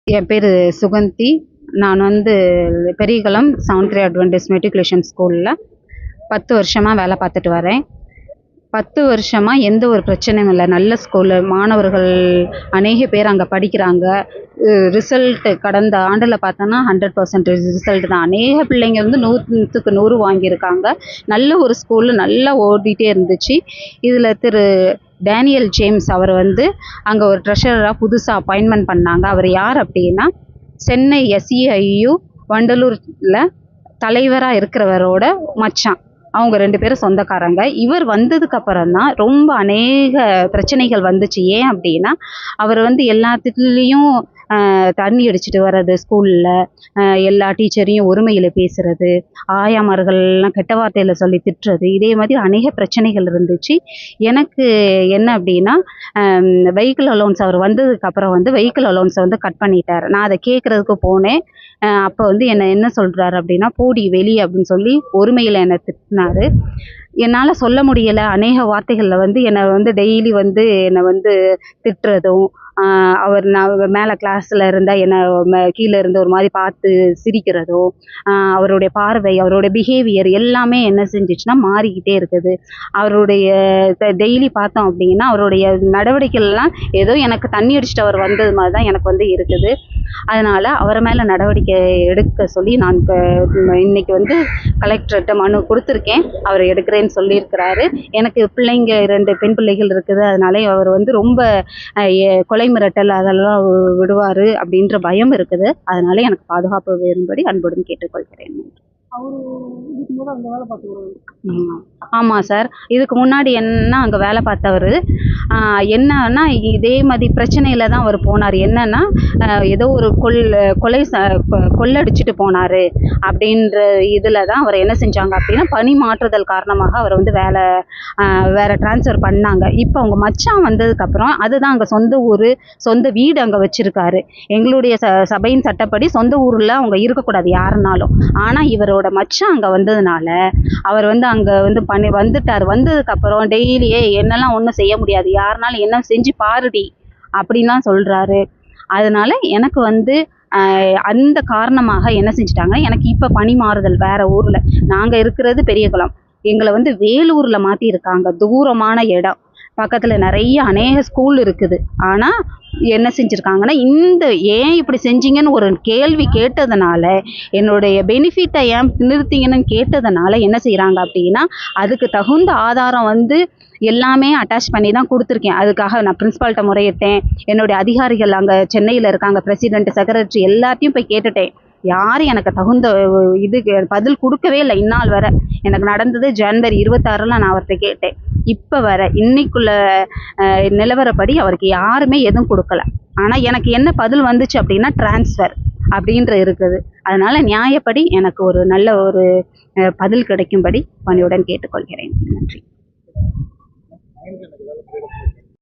என் பேர் சுகந்தி. நான் Periyakulam seventh Adventist matriculation ஸ்கூலில் 10 வருஷமாக வேலை பார்த்துட்டு வரேன். 10 வருஷமாக எந்த ஒரு பிரச்சனையும் இல்லை. நல்ல ஸ்கூலு, மாணவர்கள் அநேக பேர் அங்கே படிக்கிறாங்க. ரிசல்ட்டு கடந்த ஆண்டில் பார்த்தோன்னா 100% ரிசல்ட் தான். அநேக பிள்ளைங்க 100க்கு 100 வாங்கியிருக்காங்க. நல்ல ஒரு ஸ்கூலு, நல்லா ஓடிட்டே இருந்துச்சு. இதில் திரு டேனியல் ஜேம்ஸ் அவர் அங்கே ஒரு ட்ரெஷரராக புதுசாக அப்பாயின்மெண்ட் பண்ணாங்க. அவர் யார் அப்படின்னா, சென்னை SEIU வண்டலூரில் தலைவராக இருக்கிறவரோட மச்சான். அவங்க 2 பேரும் சொந்தக்காரங்க. இவர் வந்ததுக்கப்புறம் தான் ரொம்ப அநேக பிரச்சனைகள் வந்துச்சு. ஏன் அப்படின்னா, அவர் எல்லாத்துலேயும் தண்ணி அடிச்சுட்டு வர்றது, ஸ்கூலில் எல்லா டீச்சரையும் ஒருமையில் பேசுகிறது, ஆயாமார்கள்லாம் கெட்ட வார்த்தையில் சொல்லி திட்டுறது, இதே மாதிரி அநேக பிரச்சனைகள் இருந்துச்சு. எனக்கு என்ன அப்படின்னா, வெஹிக்கிள் அலோன்ஸ் அவர் வந்ததுக்கப்புறம் வெஹிக்கிள் அலோன்ஸை கட் பண்ணிட்டார். நான் அதை கேட்குறதுக்கு போனேன். அப்போ என்னை என்ன சொல்கிறாரு அப்படின்னா, போடி வெளியே அப்படின்னு சொல்லி ஒருமையில் என்னை திட்டினார். என்னால் சொல்ல முடியலை. அநேக வார்த்தைகளில் என்னை டெய்லி என்னை திட்டுறதும், நான் மேலே கிளாஸில் இருந்தால் என்னை கீழே இருந்து ஒரு மாதிரி பார்த்து சிரிக்கிறதும், அவருடைய பார்வை, அவருடைய பிஹேவியர் எல்லாமே என்ன செஞ்சிச்சுன்னா மாறிக்கிட்டே இருக்குது. அவருடைய டெய்லி பார்த்தோம் அப்படின்னா, அவருடைய நடவடிக்கைகள்லாம் ஏதோ எனக்கு தண்ணி அடிச்சுட்டு அவர் வந்தது மாதிரி தான் எனக்கு இருக்குது. அதனால் அவரை மேலே நடவடிக்கை எடுக்க சொல்லி நான் இன்னைக்கு கலெக்டர்கிட்ட மனு கொடுத்துருக்கேன். அவர் எடுக்கிறேன்னு சொல்லியிருக்கிறாரு. எனக்கு பிள்ளைங்க 2 பெண் பிள்ளைகள் இருக்குது. அதனால அவர் ரொம்ப கொலை மிரட்டல் அதெல்லாம் விடுவார் அப்படின்ற பயம் இருக்குது. அதனால எனக்கு பாதுகாப்பு வேறும்படி அன்புடன் கேட்டுக்கொள்கிறேன். ஆமாம் சார். இதுக்கு முன்னாடி அங்கே வேலை பார்த்தவர் என்னன்னா, இதே மாதிரி பிரச்சனையில் தான் அவர் போனார். என்னன்னா, ஏதோ ஒரு கொள்ளடிச்சிட்டு போனார் அப்படின்ற இதில் தான் அவர் என்ன செஞ்சாங்க அப்படின்னா, பணி மாற்றுதல் காரணமாக அவர் வேறு ட்ரான்ஸ்ஃபர் பண்ணாங்க. இப்போ அவங்க மச்சான் வந்ததுக்கப்புறம் அதுதான் அங்கே சொந்த ஊர், சொந்த வீடு அங்கே வச்சுருக்காரு. எங்களுடைய சபையின் சட்டப்படி சொந்த ஊரில் அவங்க இருக்கக்கூடாது யாருனாலும். ஆனால் இவரோட மச்சான் அங்கே வந்ததுனால அவர் அங்கே வந்துட்டார். வந்ததுக்கப்புறம் டெய்லியே என்னெல்லாம் ஒன்றும் செய்ய முடியாது, யாருனாலும் என்ன செஞ்சு பாருடி அப்படின்லாம் சொல்கிறாரு. அதனால எனக்கு அந்த காரணமாக என்ன செஞ்சுட்டாங்க, எனக்கு இப்போ பணி மாறுதல் வேறு ஊரில். நாங்கள் இருக்கிறது பெரியகுளம், எங்களை வேலூரில் மாற்றிருக்காங்க. தூரமான இடம், பக்கத்தில் நிறைய அநேக ஸ்கூல் இருக்குது. ஆனால் என்ன செஞ்சுருக்காங்கன்னா, ஏன் இப்படி செஞ்சீங்கன்னு ஒரு கேள்வி கேட்டதுனால, என்னுடைய பெனிஃபிட்டை ஏன் நிறுத்திங்கன்னு கேட்டதுனால என்ன செய்கிறாங்க அப்படின்னா, அதுக்கு தகுந்த ஆதாரம் எல்லாமே அட்டாச் பண்ணி தான் கொடுத்துருக்கேன். அதுக்காக நான் பிரின்ஸ்பால்கிட்ட முறையிட்டேன். என்னுடைய அதிகாரிகள் அங்கே சென்னையில் இருக்காங்க, பிரசிடெண்ட், செக்ரட்டரி எல்லாத்தையும் போய் கேட்டுட்டேன். யாரும் எனக்கு தகுந்த பதில் கொடுக்கவே இல்லை. இந்நாள் வரை எனக்கு நடந்தது ஜனவரி 26 நான் அவர்கிட்ட கேட்டேன். இப்போ இன்னைக்குள்ள நிலவரப்படி அவருக்கு யாருமே எதுவும் கொடுக்கல. ஆனால் எனக்கு என்ன பதில் வந்துச்சு அப்படின்னா, டிரான்ஸ்ஃபர் அப்படின்ற இருக்குது. அதனால நியாயப்படி எனக்கு ஒரு நல்ல ஒரு பதில் கிடைக்கும்படி பணியுடன் கேட்டுக்கொள்கிறேன். நன்றி.